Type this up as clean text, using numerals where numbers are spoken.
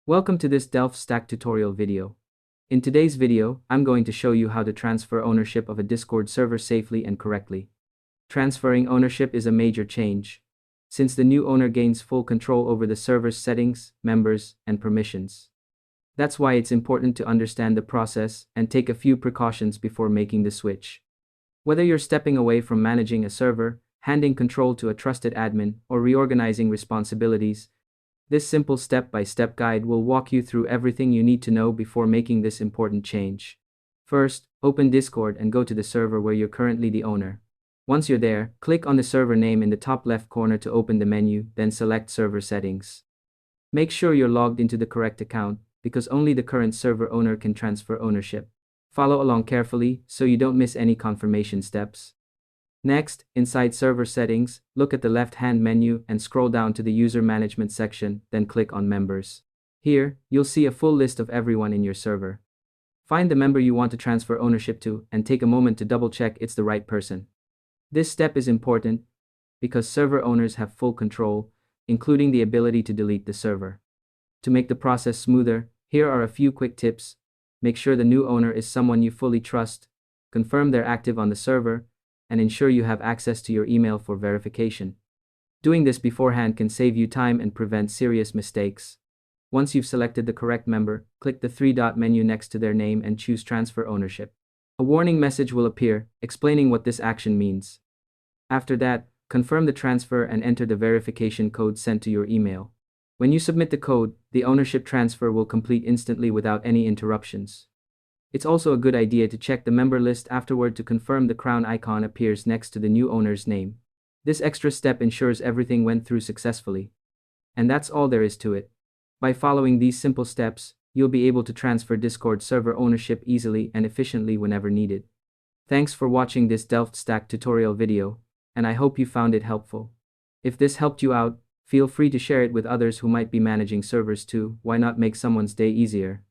Welcome to this Delph Stack tutorial video. In today's video, I'm going to show you how to transfer ownership of a Discord server safely and correctly. Transferring ownership is a major change, since the new owner gains full control over the server's settings, members, and permissions. That's why it's important to understand the process and take a few precautions before making the switch. Whether you're stepping away from managing a server, handing control to a trusted admin, or reorganizing responsibilities, this simple step-by-step guide will walk you through everything you need to know before making this important change. First, open Discord and go to the server where you're currently the owner. Once you're there, click on the server name in the top left corner to open the menu, then select Server Settings. Make sure you're logged into the correct account, because only the current server owner can transfer ownership. Follow along carefully so you don't miss any confirmation steps. Next, inside Server Settings, look at the left-hand menu and scroll down to the User Management section, then click on Members. Here, you'll see a full list of everyone in your server. Find the member you want to transfer ownership to and take a moment to double-check it's the right person. This step is important because server owners have full control, including the ability to delete the server. To make the process smoother, here are a few quick tips. Make sure the new owner is someone you fully trust, confirm they're active on the server, and ensure you have access to your email for verification. Doing this beforehand can save you time and prevent serious mistakes. Once you've selected the correct member, click the three-dot menu next to their name and choose Transfer Ownership. A warning message will appear, explaining what this action means. After that, confirm the transfer and enter the verification code sent to your email. When you submit the code, the ownership transfer will complete instantly without any interruptions. It's also a good idea to check the member list afterward to confirm the crown icon appears next to the new owner's name. This extra step ensures everything went through successfully. And that's all there is to it. By following these simple steps, you'll be able to transfer Discord server ownership easily and efficiently whenever needed. Thanks for watching this Delph Stack tutorial video, and I hope you found it helpful. If this helped you out, feel free to share it with others who might be managing servers too. Why not make someone's day easier?